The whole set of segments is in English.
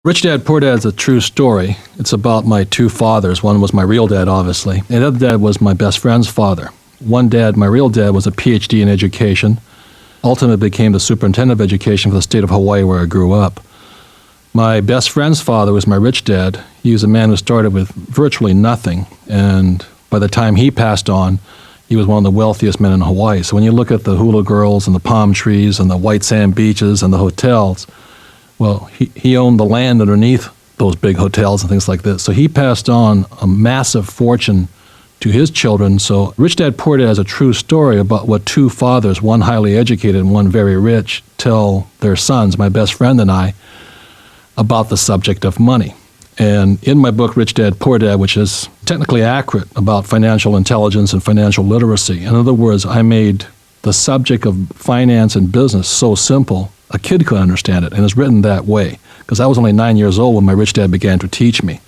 Rich Dad, Poor Dad is a true story. It's about my two fathers. One was my real dad, obviously, and the other dad was my best friend's father. One dad, my real dad, was a PhD in education, ultimately became the superintendent of education for the state of Hawaii where I grew up. My best friend's father was my rich dad. He was a man who started with virtually nothing, and by the time he passed on, he was one of the wealthiest men in Hawaii. So when you look at the hula girls and the palm trees and the white sand beaches and the hotels, well, he owned the land underneath those big hotels and things like this. So he passed on a massive fortune to his children. So Rich Dad, Poor Dad is a true story about what two fathers, one highly educated and one very rich, tell their sons, my best friend and I, about the subject of money. And in my book, Rich Dad, Poor Dad, which is technically accurate about financial intelligence and financial literacy, in other words, I made the subject of finance and business so simple a kid could understand it, and it's written that way, because I was only 9 years old when my rich dad began to teach me.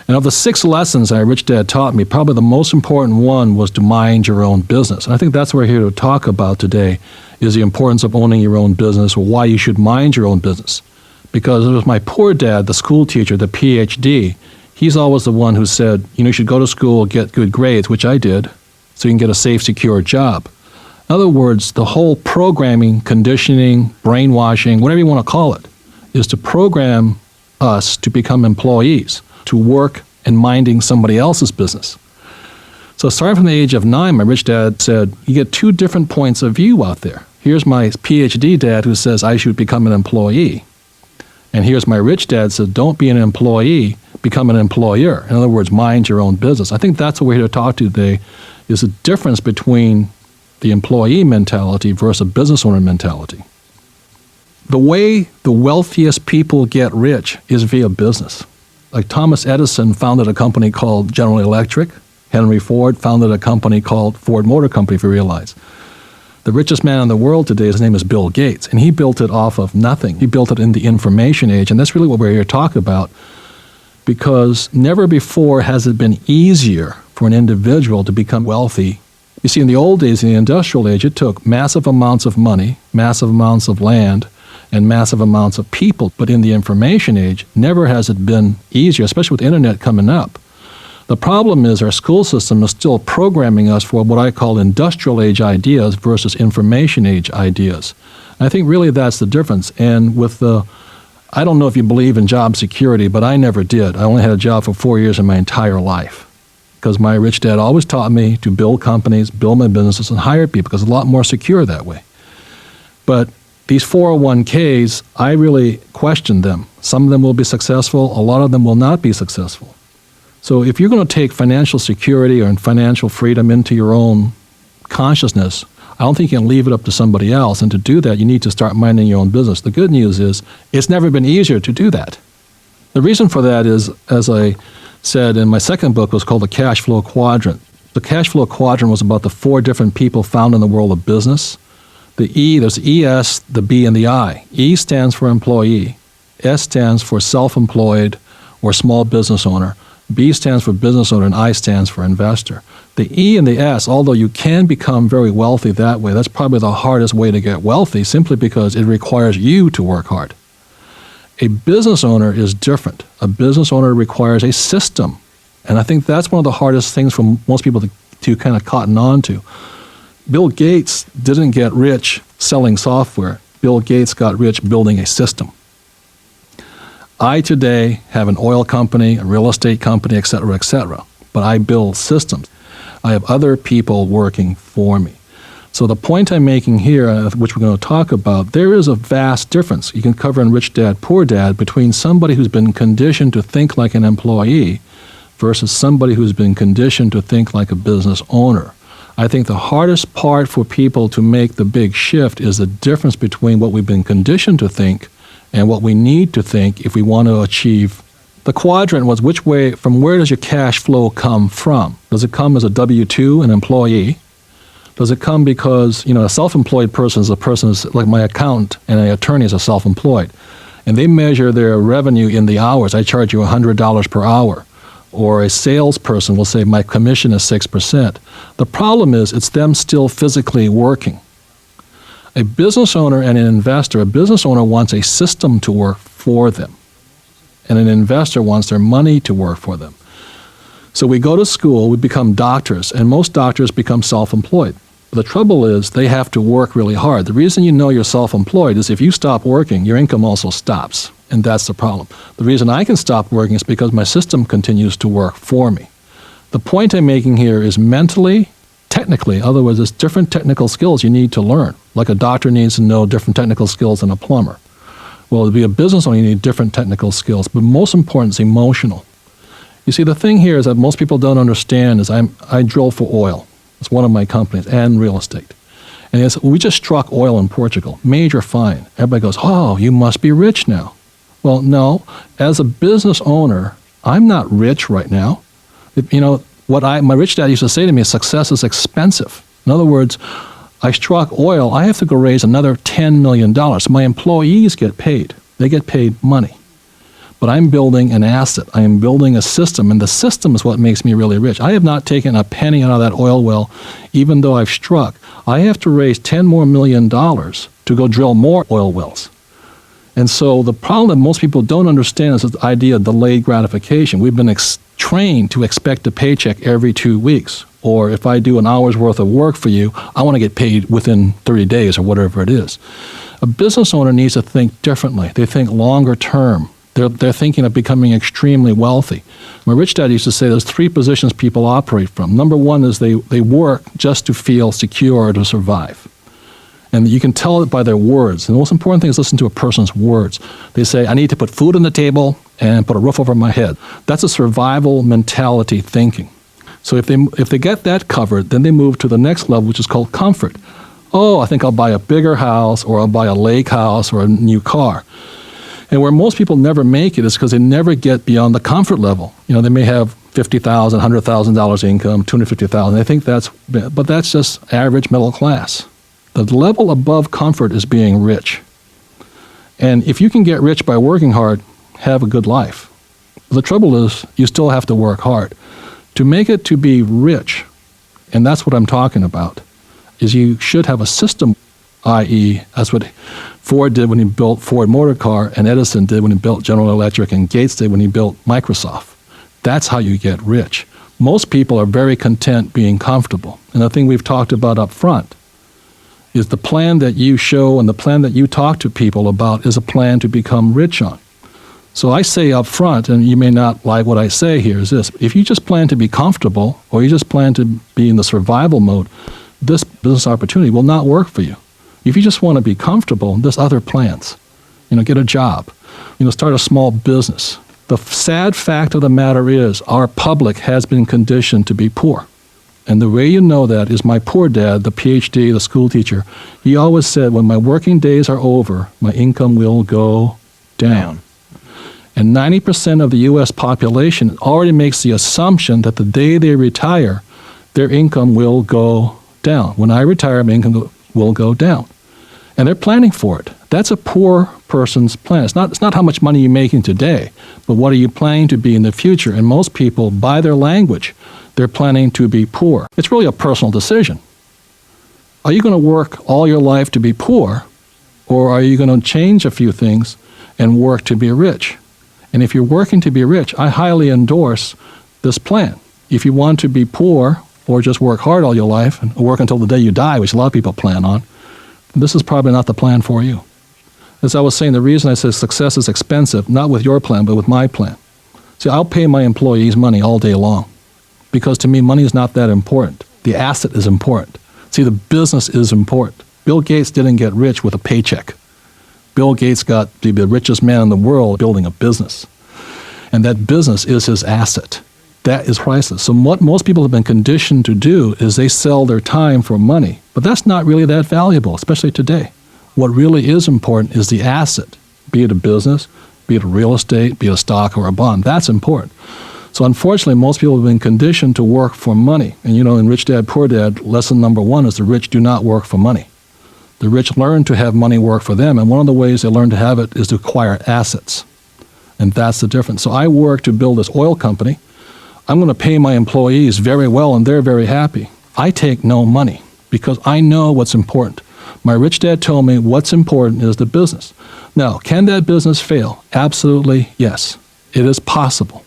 And of the 6 lessons my rich dad taught me, probably the most important one was to mind your own business. And I think that's what we're here to talk about today, is the importance of owning your own business, or why you should mind your own business. Because it was my poor dad, the school teacher, the PhD, he's always the one who said, you should go to school, get good grades, which I did, so you can get a safe, secure job. In other words, the whole programming, conditioning, brainwashing, whatever you want to call it, is to program us to become employees, to work and minding somebody else's business. So starting from the age of 9, my rich dad said, you get 2 different points of view out there. Here's my PhD dad who says I should become an employee. And here's my rich dad said, don't be an employee, become an employer. In other words, mind your own business. I think that's what we're here to talk to today, is the difference between the employee mentality versus a business owner mentality. The way the wealthiest people get rich is via business. Like Thomas Edison founded a company called General Electric. Henry Ford founded a company called Ford Motor Company, if you realize. The richest man in the world today, his name is Bill Gates, and he built it off of nothing. He built it in the information age, and that's really what we're here to talk about, because never before has it been easier for an individual to become wealthy. You see, in the old days, in the industrial age, it took massive amounts of money, massive amounts of land, and massive amounts of people. But in the information age, never has it been easier, especially with the internet coming up. The problem is our school system is still programming us for what I call industrial age ideas versus information age ideas. I think really that's the difference. And with I don't know if you believe in job security, but I never did. I only had a job for 4 years in my entire life, because my rich dad always taught me to build companies, build my businesses, and hire people, because it's a lot more secure that way. But these 401ks, I really questioned them. Some of them will be successful, a lot of them will not be successful. So if you're going to take financial security or financial freedom into your own consciousness, I don't think you can leave it up to somebody else. And to do that, you need to start minding your own business. The good news is it's never been easier to do that. The reason for that is, as I said in my second book, was called the Cash Flow Quadrant. The Cash Flow Quadrant was about the 4 different people found in the world of business. The E, there's the ES, the B, and the I. E stands for employee. S stands for self-employed or small business owner. B stands for business owner, and I stands for investor. The E and the S, although you can become very wealthy that way, that's probably the hardest way to get wealthy, simply because it requires you to work hard. A business owner is different. A business owner requires a system. And I think that's one of the hardest things for most people to kind of cotton on to. Bill Gates didn't get rich selling software. Bill Gates got rich building a system. I today have an oil company, a real estate company, et cetera, but I build systems. I have other people working for me. So the point I'm making here, which we're going to talk about, there is a vast difference. You can cover in Rich Dad, Poor Dad between somebody who's been conditioned to think like an employee versus somebody who's been conditioned to think like a business owner. I think the hardest part for people to make the big shift is the difference between what we've been conditioned to think and what we need to think if we want to achieve. The quadrant was from where does your cash flow come from? Does it come as a W-2, an employee? Does it come because, a self-employed person is a person like my accountant, and an attorney is a self-employed. And they measure their revenue in the hours. I charge you $100 per hour. Or a salesperson will say, my commission is 6%. The problem is it's them still physically working. A business owner and an investor, a business owner wants a system to work for them. and an investor wants their money to work for them. So we go to school, we become doctors, and most doctors become self-employed. But the trouble is they have to work really hard. The reason you know you're self-employed is if you stop working, your income also stops, and that's the problem. The reason I can stop working is because my system continues to work for me. The point I'm making here is mentally, technically, in other words, there's different technical skills you need to learn. Like a doctor needs to know different technical skills than a plumber. Well, to be a business owner, you need different technical skills, but most important is emotional. You see, the thing here is that most people don't understand is I drill for oil. It's one of my companies, and real estate. And it's, we just struck oil in Portugal, major find. Everybody goes, oh, you must be rich now. Well, no, as a business owner, I'm not rich right now. You know, my rich dad used to say to me, success is expensive. In other words, I struck oil, I have to go raise another $10 million. So my employees get paid. They get paid money. But I'm building an asset. I am building a system, and the system is what makes me really rich. I have not taken a penny out of that oil well, even though I've struck. I have to raise $10 more million to go drill more oil wells. And so the problem that most people don't understand is this idea of delayed gratification. We've been trained to expect a paycheck every 2 weeks. Or if I do an hour's worth of work for you, I want to get paid within 30 days or whatever it is. A business owner needs to think differently. They think longer term. They're thinking of becoming extremely wealthy. My rich dad used to say there's 3 positions people operate from. Number 1 is they work just to feel secure or to survive. And you can tell it by their words. And the most important thing is listen to a person's words. They say, I need to put food on the table and put a roof over my head. That's a survival mentality thinking. So if they get that covered, then they move to the next level, which is called comfort. Oh, I think I'll buy a bigger house, or I'll buy a lake house or a new car. And where most people never make it is because they never get beyond the comfort level. You know, they may have $50,000, $100,000 income, $250,000. They think but that's just average middle class. The level above comfort is being rich. And if you can get rich by working hard, have a good life. The trouble is you still have to work hard. To make it to be rich, and that's what I'm talking about, is you should have a system, i.e., that's what Ford did when he built Ford Motor Car, and Edison did when he built General Electric, and Gates did when he built Microsoft. That's how you get rich. Most people are very content being comfortable. And the thing we've talked about up front is the plan that you show and the plan that you talk to people about is a plan to become rich on. So I say up front, and you may not like what I say here, is this. If you just plan to be comfortable, or you just plan to be in the survival mode, this business opportunity will not work for you. If you just want to be comfortable, there's other plans. You know, get a job. You know, start a small business. The sad fact of the matter is our public has been conditioned to be poor. And the way you know that is my poor dad, the PhD, the school teacher, he always said, when my working days are over, my income will go down. And 90% of the U.S. population already makes the assumption that the day they retire, their income will go down. When I retire, my income will go down. And they're planning for it. That's a poor person's plan. It's not how much money you're making today, but what are you planning to be in the future? And most people, by their language, they're planning to be poor. It's really a personal decision. Are you going to work all your life to be poor, or are you going to change a few things and work to be rich? And if you're working to be rich, I highly endorse this plan. If you want to be poor or just work hard all your life and work until the day you die, which a lot of people plan on, this is probably not the plan for you. As I was saying, the reason I say success is expensive, not with your plan, but with my plan. See, I'll pay my employees money all day long because to me, money is not that important. The asset is important. See, the business is important. Bill Gates didn't get rich with a paycheck. Bill Gates got to be the richest man in the world building a business. And that business is his asset. That is priceless. So what most people have been conditioned to do is they sell their time for money. But that's not really that valuable, especially today. What really is important is the asset, be it a business, be it a real estate, be it a stock or a bond. That's important. So unfortunately, most people have been conditioned to work for money. And you know, in Rich Dad, Poor Dad, lesson number 1 is the rich do not work for money. The rich learn to have money work for them, and one of the ways they learn to have it is to acquire assets. And that's the difference. So I work to build this oil company. I'm going to pay my employees very well, and they're very happy. I take no money because I know what's important. My rich dad told me what's important is the business. Now, can that business fail? Absolutely, yes. It is possible.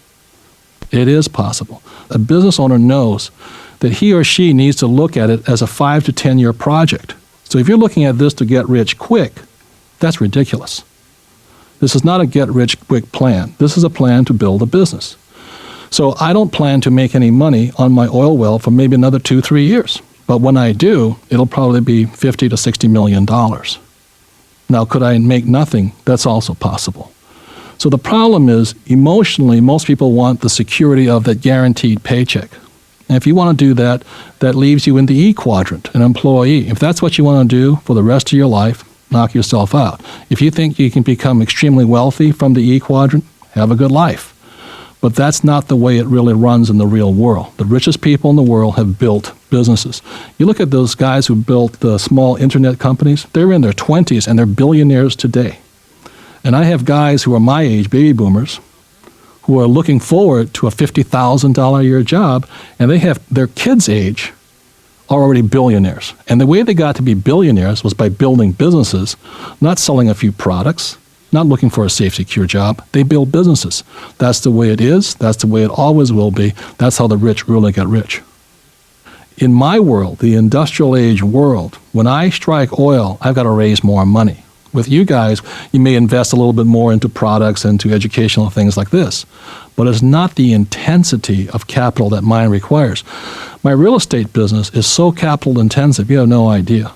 It is possible. A business owner knows that he or she needs to look at it as a 5 to 10 year project. So if you're looking at this to get rich quick, that's ridiculous. This is not a get rich quick plan. This is a plan to build a business. So I don't plan to make any money on my oil well for maybe another 2-3 years. But when I do, it'll probably be $50 to $60 million. Now, could I make nothing? That's also possible. So the problem is, emotionally, most people want the security of that guaranteed paycheck. And if you want to do that, that leaves you in the E quadrant, an employee. If that's what you want to do for the rest of your life, knock yourself out. If you think you can become extremely wealthy from the E quadrant, have a good life. But that's not the way it really runs in the real world. The richest people in the world have built businesses. You look at those guys who built the small internet companies, they're in their 20s and they're billionaires today. And I have guys who are my age, baby boomers, who are looking forward to a $50,000 a year job, and they have their kids' age are already billionaires. And the way they got to be billionaires was by building businesses, not selling a few products, not looking for a safe, secure job. They build businesses. That's the way it is. That's the way it always will be. That's how the rich really get rich. In my world, the industrial age world, when I strike oil, I've got to raise more money. With you guys, you may invest a little bit more into products, into educational things like this. But it's not the intensity of capital that mine requires. My real estate business is so capital intensive, you have no idea.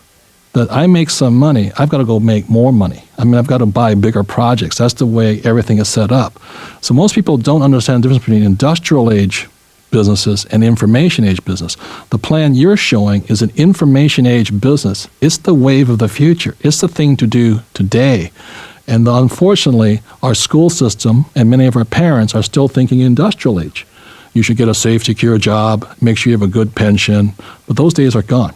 That I make some money, I've got to go make more money. I mean, I've got to buy bigger projects. That's the way everything is set up. So most people don't understand the difference between industrial age businesses and information age business. The plan you're showing is an information age business. It's the wave of the future. It's the thing to do today. And unfortunately, our school system and many of our parents are still thinking industrial age. You should get a safe, secure job, make sure you have a good pension, but those days are gone.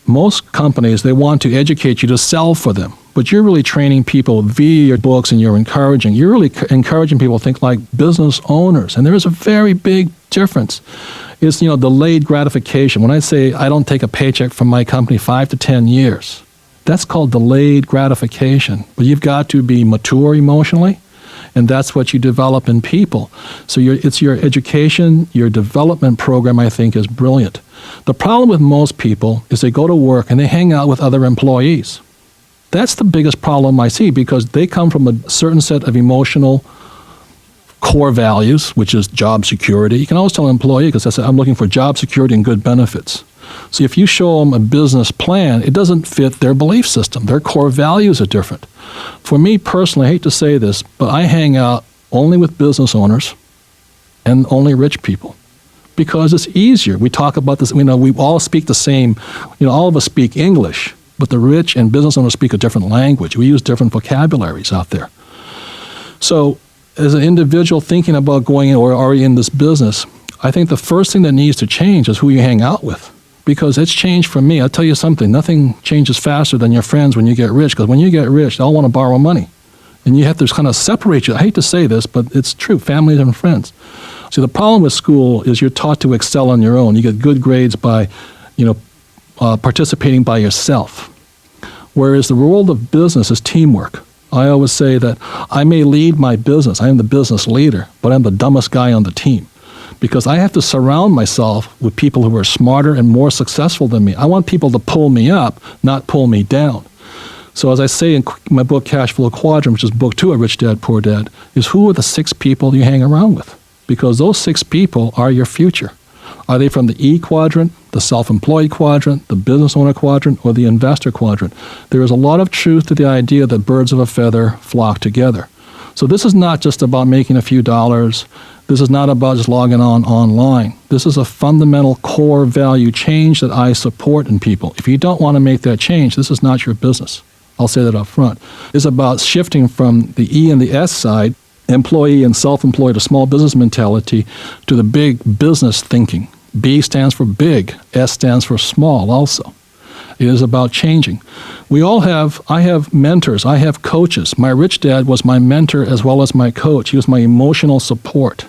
Most companies, they want to educate you to sell for them, but you're really training people via your books and you're really encouraging people to think like business owners. And there is a very big difference. It's, delayed gratification. When I say I don't take a paycheck from my company 5 to 10 years, that's called delayed gratification. But you've got to be mature emotionally, and that's what you develop in people. So it's your education, your development program, I think, is brilliant. The problem with most people is they go to work and they hang out with other employees. That's the biggest problem I see, because they come from a certain set of emotional core values, which is job security. You can always tell an employee, because I'm looking for job security and good benefits. So if you show them a business plan, it doesn't fit their belief system. Their core values are different. For me personally, I hate to say this, but I hang out only with business owners and only rich people, because it's easier. We talk about this, we all speak the same, all of us speak English, but the rich and business owners speak a different language. We use different vocabularies out there. So as an individual thinking about going in or already in this business, I think the first thing that needs to change is who you hang out with, because it's changed for me. I'll tell you something, nothing changes faster than your friends when you get rich, because when you get rich, they all want to borrow money. And you have to kind of separate you. I hate to say this, but it's true, families and friends. See, the problem with school is you're taught to excel on your own. You get good grades by, participating by yourself. Whereas the world of business is teamwork. I always say that I may lead my business, I am the business leader, but I'm the dumbest guy on the team, because I have to surround myself with people who are smarter and more successful than me. I want people to pull me up, not pull me down. So as I say in my book, Cash Flow Quadrant, which is book 2 of Rich Dad, Poor Dad, is who are the 6 people you hang around with? Because those 6 people are your future. Are they from the E quadrant, the self-employed quadrant, the business owner quadrant, or the investor quadrant? There is a lot of truth to the idea that birds of a feather flock together. So this is not just about making a few dollars. This is not about just logging on online. This is a fundamental core value change that I support in people. If you don't want to make that change, this is not your business. I'll say that up front. It's about shifting from the E and the S side, employee and self-employed, a small business mentality, to the big business thinking. B stands for big, S stands for small also. It is about changing. I have mentors, I have coaches. My rich dad was my mentor as well as my coach. He was my emotional support.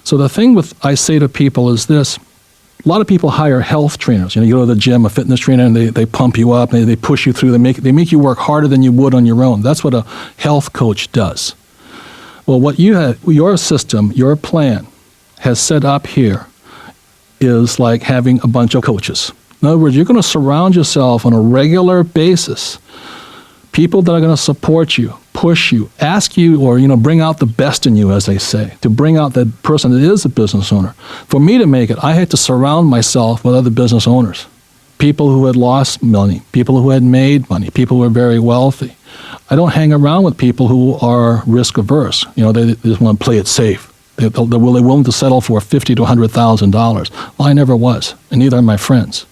So the thing I say to people is this: a lot of people hire health trainers. You go to the gym, a fitness trainer, and they pump you up, and they push you through. They make you work harder than you would on your own. That's what a health coach does. Well, what you have, your system, your plan has set up here is like having a bunch of coaches. In other words, you're going to surround yourself on a regular basis. People that are going to support you, push you, ask you, or bring out the best in you, as they say, to bring out that person that is a business owner. For me to make it, I had to surround myself with other business owners, people who had lost money, people who had made money, people who were very wealthy. I don't hang around with people who are risk averse. They just want to play it safe. They're willing to settle for $50,000 to $100,000. Well, I never was, and neither are my friends.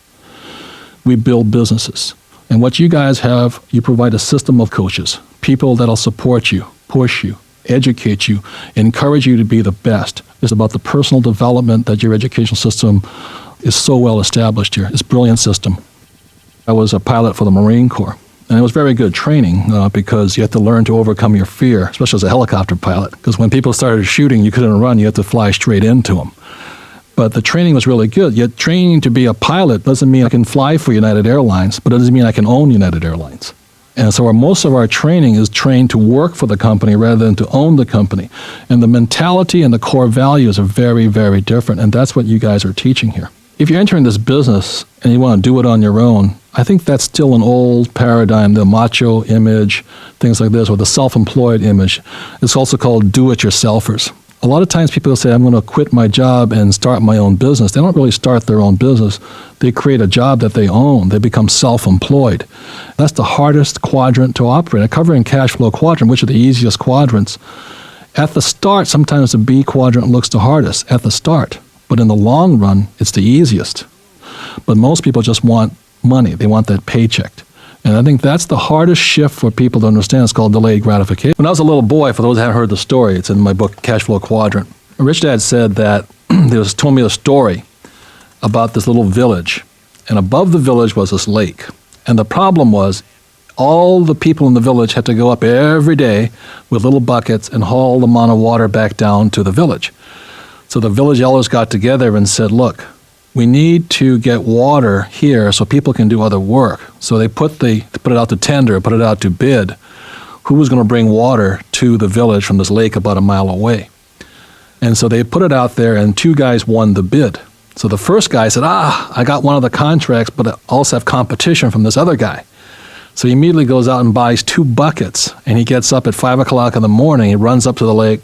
We build businesses. And what you guys have, you provide a system of coaches, people that'll support you, push you, educate you, encourage you to be the best. It's about the personal development that your educational system is so well established here. It's a brilliant system. I was a pilot for the Marine Corps, and it was very good training because you had to learn to overcome your fear, especially as a helicopter pilot, because when people started shooting, you couldn't run, you had to fly straight into them. But the training was really good. Yet training to be a pilot doesn't mean I can fly for United Airlines, but it doesn't mean I can own United Airlines. And so most of our training is trained to work for the company rather than to own the company. And the mentality and the core values are very, very different. And that's what you guys are teaching here. If you're entering this business and you want to do it on your own, I think that's still an old paradigm, the macho image, things like this, or the self-employed image. It's also called do-it-yourselfers. A lot of times people say, I'm going to quit my job and start my own business. They don't really start their own business. They create a job that they own. They become self-employed. That's the hardest quadrant to operate. A covering cash flow quadrant, which are the easiest quadrants. At the start, sometimes the B quadrant looks the hardest at the start. But in the long run, it's the easiest. But most people just want money. They want that paycheck. And I think that's the hardest shift for people to understand. It's called delayed gratification. When I was a little boy, for those who haven't heard the story, it's in my book, Cash Flow Quadrant. Rich Dad said that told me a story about this little village. And above the village was this lake. And the problem was all the people in the village had to go up every day with little buckets and haul the amount of water back down to the village. So the village elders got together and said, look, we need to get water here so people can do other work. So they put it out to tender, put it out to bid. Who was going to bring water to the village from this lake about a mile away? And so they put it out there, and two guys won the bid. So the first guy said, I got one of the contracts, but I also have competition from this other guy. So he immediately goes out and buys 2 buckets, and he gets up at 5 o'clock in the morning. He runs up to the lake,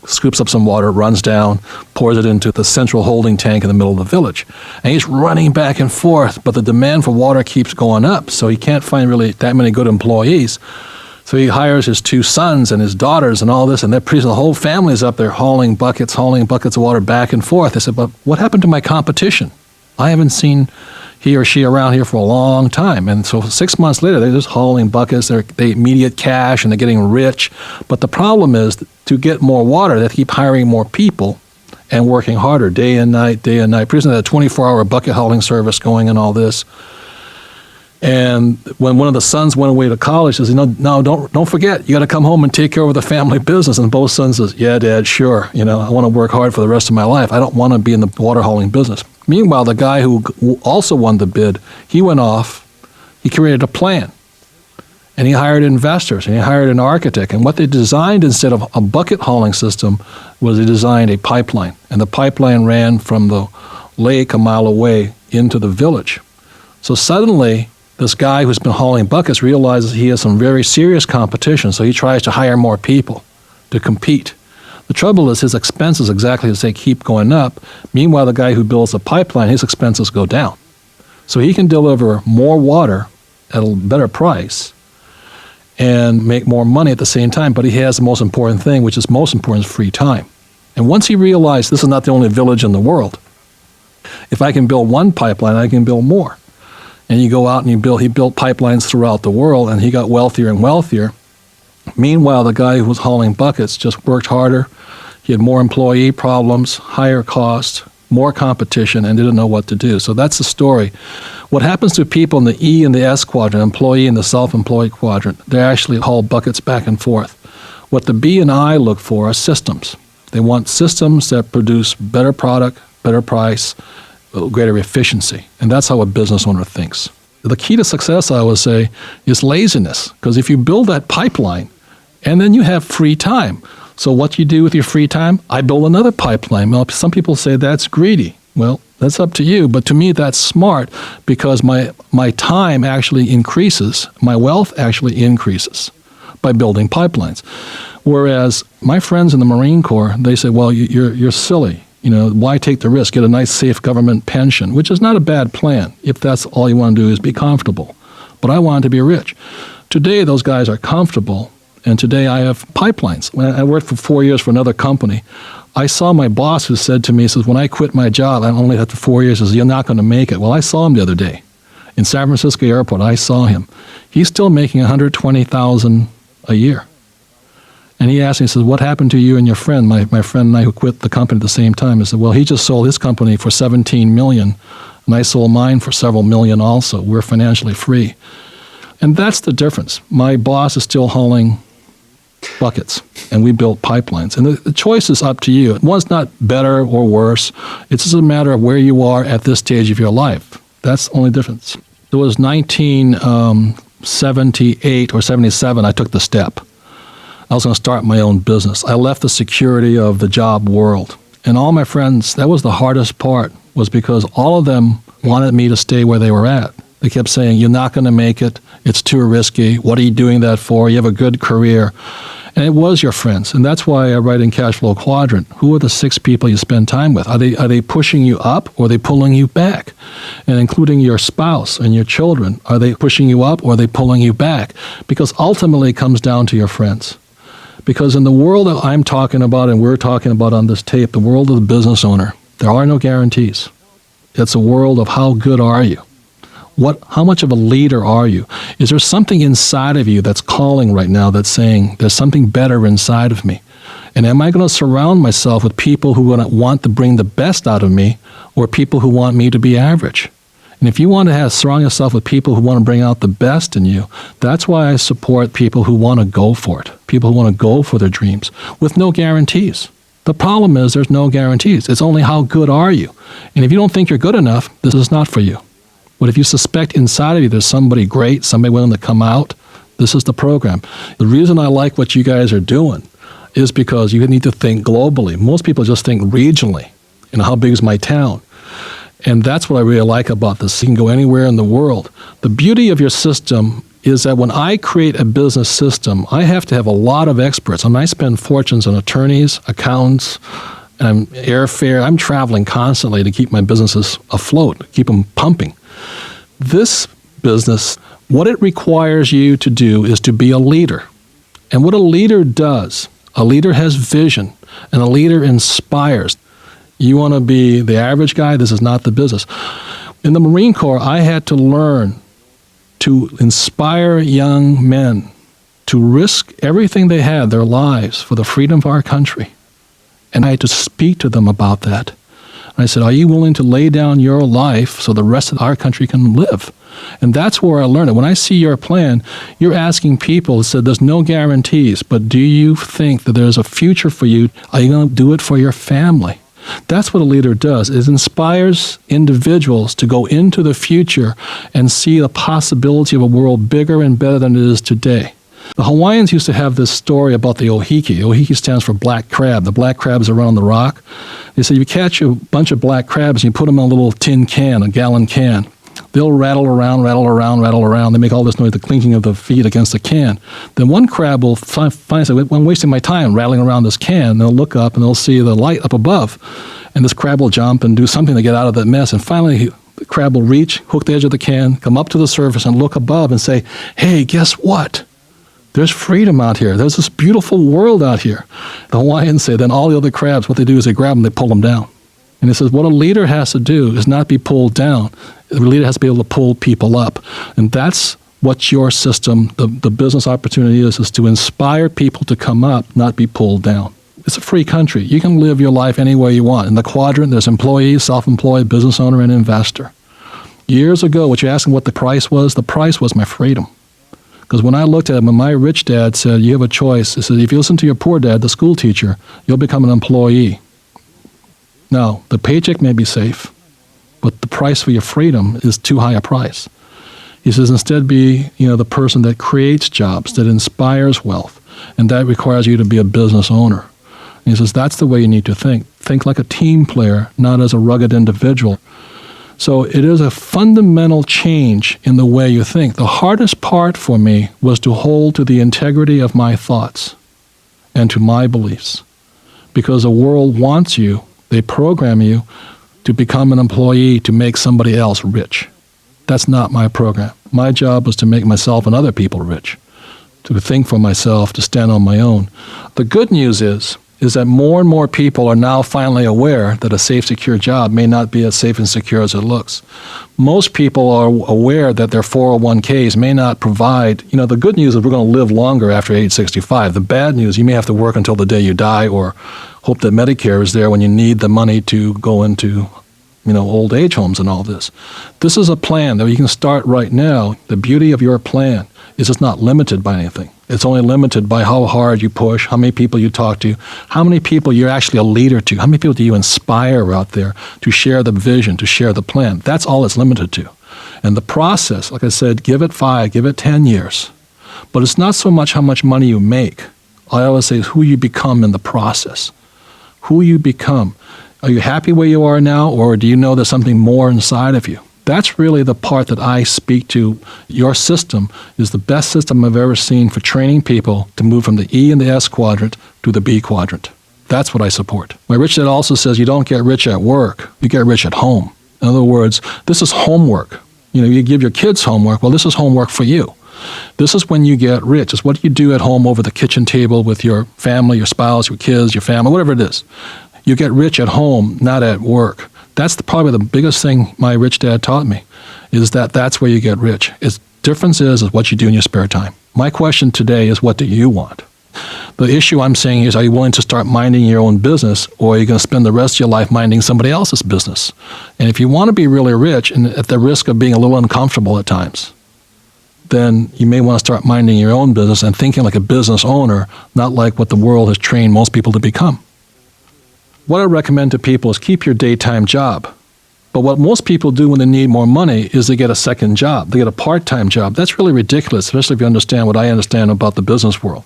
scoops up some water, runs down, pours it into the central holding tank in the middle of the village. And he's running back and forth, but the demand for water keeps going up, so he can't find really that many good employees. So he hires his 2 sons and his daughters and all this, and the whole family's up there hauling buckets of water back and forth. They said, but what happened to my competition? I haven't seen he or she around here for a long time. And so 6 months later, they're just hauling buckets. They immediate cash, and they're getting rich. But the problem is, to get more water, they have to keep hiring more people and working harder day and night. Pretty soon they had a 24-hour bucket hauling service going and all this. And when one of the sons went away to college, he says, no, don't forget, you got to come home and take care of the family business. And both sons says, yeah, Dad, sure. I want to work hard for the rest of my life. I don't want to be in the water hauling business. Meanwhile, the guy who also won the bid, he went off, he created a plan. And he hired investors, and he hired an architect. And what they designed instead of a bucket hauling system was they designed a pipeline. And the pipeline ran from the lake a mile away into the village. So suddenly, this guy who's been hauling buckets realizes he has some very serious competition, so he tries to hire more people to compete. The trouble is his expenses exactly as they keep going up. Meanwhile, the guy who builds the pipeline, his expenses go down. So he can deliver more water at a better price and make more money at the same time, but he has the most important thing, which is most important, is free time. And once he realized this is not the only village in the world, if I can build one pipeline, I can build more. And you go out and he built pipelines throughout the world, and he got wealthier and wealthier. Meanwhile, the guy who was hauling buckets just worked harder. He had more employee problems, higher cost, more competition, and didn't know what to do. So that's the story. What happens to people in the E and the S quadrant, employee and the self-employed quadrant, they actually haul buckets back and forth. What the B and I look for are systems. They want systems that produce better product, better price, greater efficiency. And that's how a business owner thinks. The key to success, I would say, is laziness. Because if you build that pipeline and then you have free time, So what do you do with your free time? I build another pipeline. Well, some people say that's greedy. Well, that's up to you. But to me, that's smart because my time actually increases. My wealth actually increases by building pipelines. Whereas my friends in the Marine Corps, they say, well, you're silly. Why take the risk? Get a nice, safe government pension, which is not a bad plan if that's all you want to do is be comfortable. But I wanted to be rich. Today, those guys are comfortable, and today I have pipelines. When I worked for 4 years for another company, I saw my boss who said to me, says, when I quit my job, I only had 4 years, says, you're not going to make it. Well, I saw him the other day. In San Francisco Airport, I saw him. He's still making $120,000 a year. And he asked me, he says, what happened to you and your friend, my friend and I who quit the company at the same time? I said, well, he just sold his company for $17 million, and I sold mine for several million also. We're financially free. And that's the difference. My boss is still hauling buckets, and we built pipelines. And the choice is up to you. One's not better or worse. It's just a matter of where you are at this stage of your life. That's the only difference. It was 1978 or 77, I took the step. I was going to start my own business. I left the security of the job world. And all my friends, that was the hardest part, was because all of them wanted me to stay where they were at. They kept saying, you're not going to make it. It's too risky. What are you doing that for? You have a good career. And it was your friends. And that's why I write in Cash Flow Quadrant, who are the 6 people you spend time with? Are they pushing you up or are they pulling you back? And including your spouse and your children, are they pushing you up or are they pulling you back? Because ultimately it comes down to your friends. Because in the world that I'm talking about and we're talking about on this tape, the world of the business owner, there are no guarantees. It's a world of how good are you? How much of a leader are you? Is there something inside of you that's calling right now that's saying there's something better inside of me? And am I going to surround myself with people who want to bring the best out of me or people who want me to be average? And if you want to surround yourself with people who want to bring out the best in you, that's why I support people who want to go for it, people who want to go for their dreams with no guarantees. The problem is there's no guarantees. It's only how good are you. And if you don't think you're good enough, this is not for you. But if you suspect inside of you there's somebody great, somebody willing to come out, this is the program. The reason I like what you guys are doing is because you need to think globally. Most people just think regionally. How big is my town? And that's what I really like about this. You can go anywhere in the world. The beauty of your system is that when I create a business system, I have to have a lot of experts. I spend fortunes on attorneys, accountants, and airfare. I'm traveling constantly to keep my businesses afloat, keep them pumping. This business, what it requires you to do is to be a leader. And what a leader does, a leader has vision, and a leader inspires. You want to be the average guy? This is not the business. In the Marine Corps, I had to learn to inspire young men to risk everything they had, their lives, for the freedom of our country. And I had to speak to them about that. And I said, are you willing to lay down your life so the rest of our country can live? And that's where I learned it. When I see your plan, you're asking people, said there's no guarantees, but do you think that there's a future for you? Are you going to do it for your family? That's what a leader does. It inspires individuals to go into the future and see the possibility of a world bigger and better than it is today. The Hawaiians used to have this story about the ohiki. Ohiki stands for black crab. The black crabs are on the rock. They say you catch a bunch of black crabs and you put them in a little tin can, a gallon can. They'll rattle around. They make all this noise, the clinking of the feet against the can. Then one crab will find I'm wasting my time rattling around this can. And they'll look up and they'll see the light up above. And this crab will jump and do something to get out of that mess. And finally, the crab will reach, hook the edge of the can, come up to the surface and look above and say, hey, guess what? There's freedom out here. There's this beautiful world out here. The Hawaiians say, then all the other crabs, what they do is they grab them, they pull them down. And it says what a leader has to do is not be pulled down. The leader has to be able to pull people up. And that's what your system, the business opportunity is to inspire people to come up, not be pulled down. It's a free country. You can live your life any way you want. In the quadrant, there's employee, self-employed, business owner, and investor. Years ago, what you're asking what the price was my freedom. Because when I looked at it, when my rich dad said, you have a choice, he said, if you listen to your poor dad, the school teacher, you'll become an employee. Now, the paycheck may be safe, but the price for your freedom is too high a price. He says, instead be the person that creates jobs, that inspires wealth. and that requires you to be a business owner. And he says, that's the way you need to think. Think like a team player, not as a rugged individual. So it is a fundamental change in the way you think. The hardest part for me was to hold to the integrity of my thoughts and to my beliefs. Because the world wants you, they program you to become an employee to make somebody else rich. That's not my program. My job was to make myself and other people rich, to think for myself, to stand on my own. The good news is that more and more people are now finally aware that a safe, secure job may not be as safe and secure as it looks. Most people are aware that their 401ks may not provide, the good news is we're going to live longer after age 65. The bad news, you may have to work until the day you die or hope that Medicare is there when you need the money to go into old age homes and all this. This is a plan that you can start right now. The beauty of your plan is it's not limited by anything. It's only limited by how hard you push, how many people you talk to, how many people you're actually a leader to, how many people do you inspire out there to share the vision, to share the plan. That's all it's limited to. And the process, like I said, give it 5, give it 10 years. But it's not so much how much money you make. I always say who you become in the process. Who you become. Are you happy where you are now, or do you know there's something more inside of you? That's really the part that I speak to. Your system is the best system I've ever seen for training people to move from the E and the S quadrant to the B quadrant. That's what I support. My rich dad also says you don't get rich at work, you get rich at home. In other words, this is homework. You give your kids homework. Well, this is homework for you. This is when you get rich. It's what you do at home over the kitchen table with your family, your spouse, your kids, your family, whatever it is. You get rich at home, not at work. That's probably the biggest thing my rich dad taught me, is that that's where you get rich. The difference is what you do in your spare time. My question today is, what do you want? The issue I'm saying is, are you willing to start minding your own business, or are you going to spend the rest of your life minding somebody else's business? And if you want to be really rich, and at the risk of being a little uncomfortable at times, then you may want to start minding your own business and thinking like a business owner, not like what the world has trained most people to become. What I recommend to people is keep your daytime job. But what most people do when they need more money is they get a second job. They get a part-time job. That's really ridiculous, especially if you understand what I understand about the business world.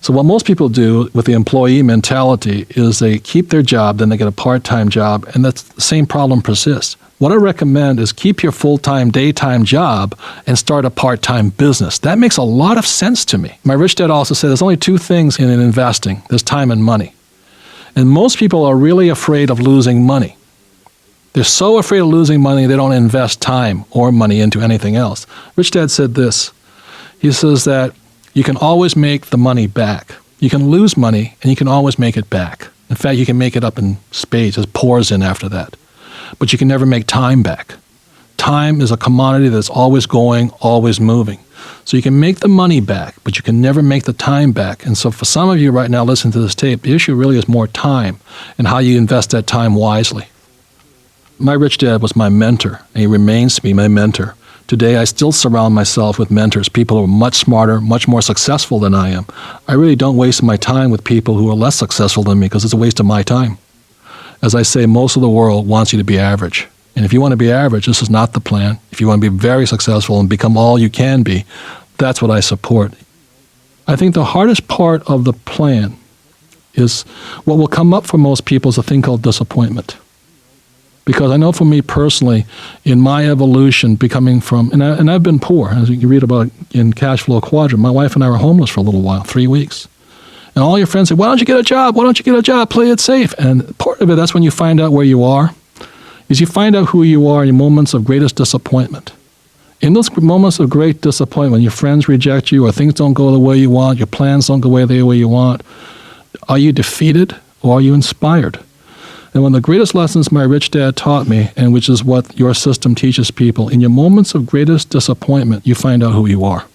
So what most people do with the employee mentality is they keep their job, then they get a part-time job, and the same problem persists. What I recommend is keep your full-time, daytime job and start a part-time business. That makes a lot of sense to me. My rich dad also said there's only 2 things in investing. There's time and money. And most people are really afraid of losing money. They're so afraid of losing money, they don't invest time or money into anything else. Rich Dad said this. He says that you can always make the money back. You can lose money, and you can always make it back. In fact, you can make it up in spades. It pours in after that. But you can never make time back. Time is a commodity that's always going, always moving. So you can make the money back, but you can never make the time back. And so for some of you right now listening to this tape, the issue really is more time and how you invest that time wisely. My rich dad was my mentor, and he remains to be my mentor. Today, I still surround myself with mentors, people who are much smarter, much more successful than I am. I really don't waste my time with people who are less successful than me because it's a waste of my time. As I say, most of the world wants you to be average. And if you want to be average, this is not the plan. If you want to be very successful and become all you can be, that's what I support. I think the hardest part of the plan is what will come up for most people is a thing called disappointment. Because I know for me personally, in my evolution, becoming from, and I've been poor, as you can read about in Cash Flow Quadrant. My wife and I were homeless for a little while, 3 weeks. And all your friends say, why don't you get a job? Why don't you get a job? Play it safe. And part of it, that's when you find out where you are, is you find out who you are in your moments of greatest disappointment. In those moments of great disappointment, when your friends reject you or things don't go the way you want, your plans don't go the way you want, are you defeated or are you inspired? And one of the greatest lessons my rich dad taught me, and which is what your system teaches people, in your moments of greatest disappointment, you find out who you are.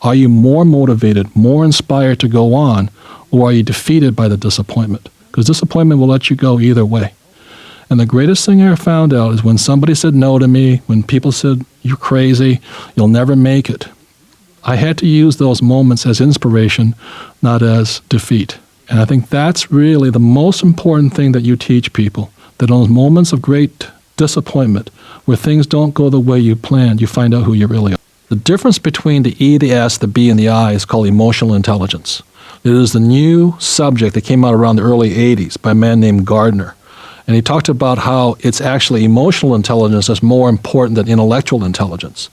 Are you more motivated, more inspired to go on, or are you defeated by the disappointment? Because disappointment will let you go either way. And the greatest thing I ever found out is when somebody said no to me, when people said, you're crazy, you'll never make it, I had to use those moments as inspiration, not as defeat. And I think that's really the most important thing that you teach people, that in those moments of great disappointment, where things don't go the way you planned, you find out who you really are. The difference between the E, the S, the B, and the I is called emotional intelligence. It is the new subject that came out around the early 80s by a man named Gardner. And he talked about how it's actually emotional intelligence that's more important than intellectual intelligence.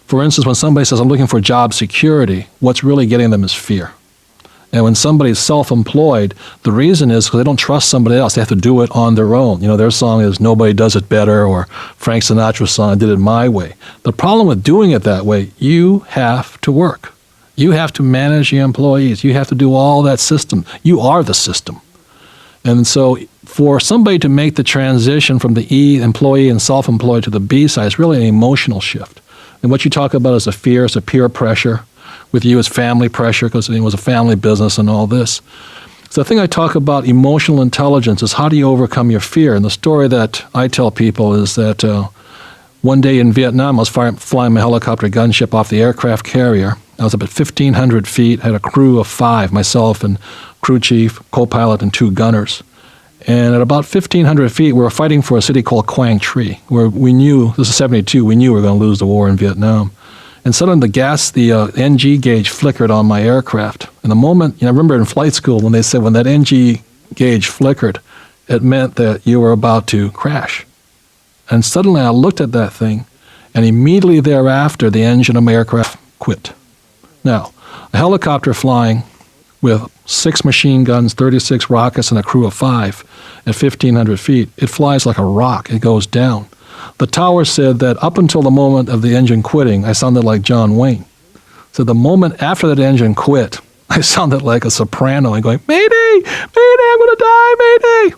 For instance, when somebody says, I'm looking for job security, what's really getting them is fear. And when somebody's self-employed, the reason is because they don't trust somebody else. They have to do it on their own. Their song is Nobody Does It Better, or Frank Sinatra's song, I Did It My Way. The problem with doing it that way, you have to work. You have to manage your employees. You have to do all that system. You are the system. And so for somebody to make the transition from the E, employee and self-employed, to the B side is really an emotional shift. And what you talk about is a fear, it's a peer pressure. With you, it's family pressure because it was a family business and all this. So the thing I talk about emotional intelligence is how do you overcome your fear? And the story that I tell people is that one day in Vietnam, I was flying my helicopter gunship off the aircraft carrier. I was up at 1,500 feet, had a crew of 5, myself and crew chief, co-pilot, and 2 gunners. And at about 1,500 feet, we were fighting for a city called Quang Tri, where we knew, this is 72, we knew we were going to lose the war in Vietnam. And suddenly the NG gauge flickered on my aircraft. And the moment, I remember in flight school when they said when that NG gauge flickered, it meant that you were about to crash. And suddenly I looked at that thing, and immediately thereafter, the engine of my aircraft quit. Now, a helicopter flying with 6 machine guns, 36 rockets, and a crew of 5 at 1,500 feet, it flies like a rock. It goes down. The tower said that up until the moment of the engine quitting, I sounded like John Wayne. So the moment after that engine quit, I sounded like a soprano and going, Mayday, Mayday, I'm going to die, Mayday.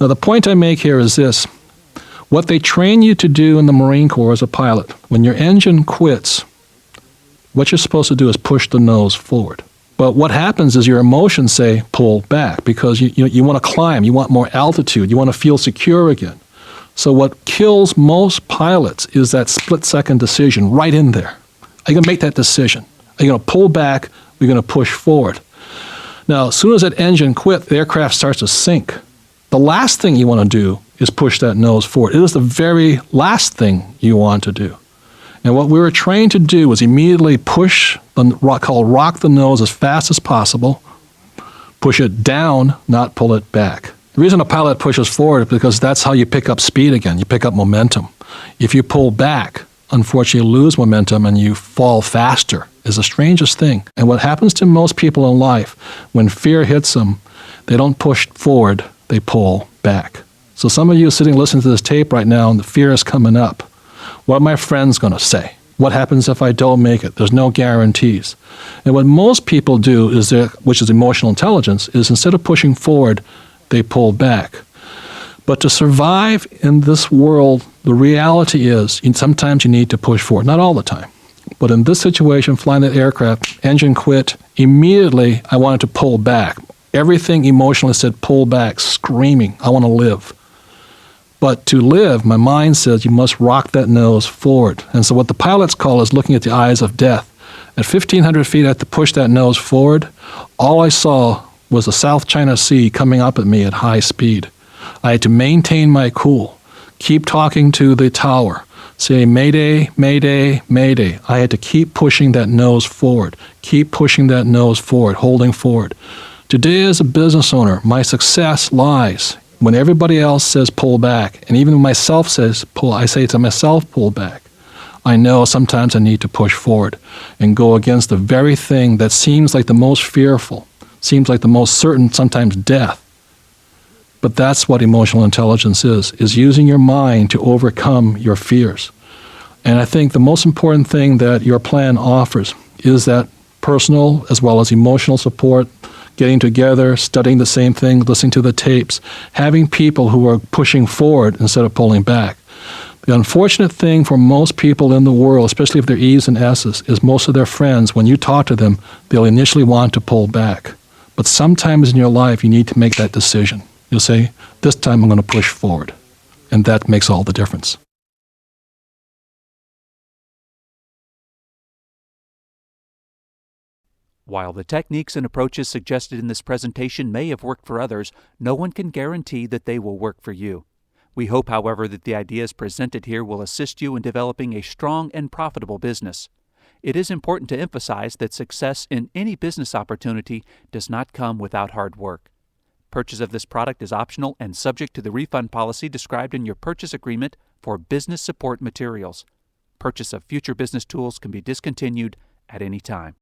Now the point I make here is this. What they train you to do in the Marine Corps as a pilot, when your engine quits, what you're supposed to do is push the nose forward. But what happens is your emotions say pull back because you want to climb, you want more altitude, you want to feel secure again. So what kills most pilots is that split-second decision right in there. Are you going to make that decision? Are you going to pull back? Are you going to push forward? Now, as soon as that engine quit, the aircraft starts to sink. The last thing you want to do is push that nose forward. It is the very last thing you want to do. And what we were trained to do was immediately push rock the nose as fast as possible, push it down, not pull it back. The reason a pilot pushes forward is because that's how you pick up speed again. You pick up momentum. If you pull back, unfortunately you lose momentum and you fall faster. It's the strangest thing. And what happens to most people in life, when fear hits them, they don't push forward, they pull back. So some of you sitting listening to this tape right now and the fear is coming up. What are my friends going to say? What happens if I don't make it? There's no guarantees. And what most people do, which is emotional intelligence, is instead of pushing forward, they pull back. But to survive in this world, the reality is sometimes you need to push forward. Not all the time. But in this situation, flying that aircraft, engine quit, immediately I wanted to pull back. Everything emotionally said pull back, screaming, I want to live. But to live, my mind says you must rock that nose forward. And so what the pilots call is looking at the eyes of death. At 1,500 feet, I had to push that nose forward. All I saw was the South China Sea coming up at me at high speed. I had to maintain my cool, keep talking to the tower, say, Mayday, Mayday, Mayday. I had to keep pushing that nose forward, keep pushing that nose forward, holding forward. Today as a business owner, my success lies when everybody else says pull back, and even when myself says pull, I say to myself pull back. I know sometimes I need to push forward and go against the very thing that seems like the most fearful, seems like the most certain, sometimes death. But that's what emotional intelligence is using your mind to overcome your fears. And I think the most important thing that your plan offers is that personal as well as emotional support, getting together, studying the same thing, listening to the tapes, having people who are pushing forward instead of pulling back. The unfortunate thing for most people in the world, especially if they're E's and S's, is most of their friends, when you talk to them, they'll initially want to pull back. But sometimes in your life, you need to make that decision. You'll say, this time I'm going to push forward. And that makes all the difference. While the techniques and approaches suggested in this presentation may have worked for others, no one can guarantee that they will work for you. We hope, however, that the ideas presented here will assist you in developing a strong and profitable business. It is important to emphasize that success in any business opportunity does not come without hard work. Purchase of this product is optional and subject to the refund policy described in your purchase agreement for business support materials. Purchase of future business tools can be discontinued at any time.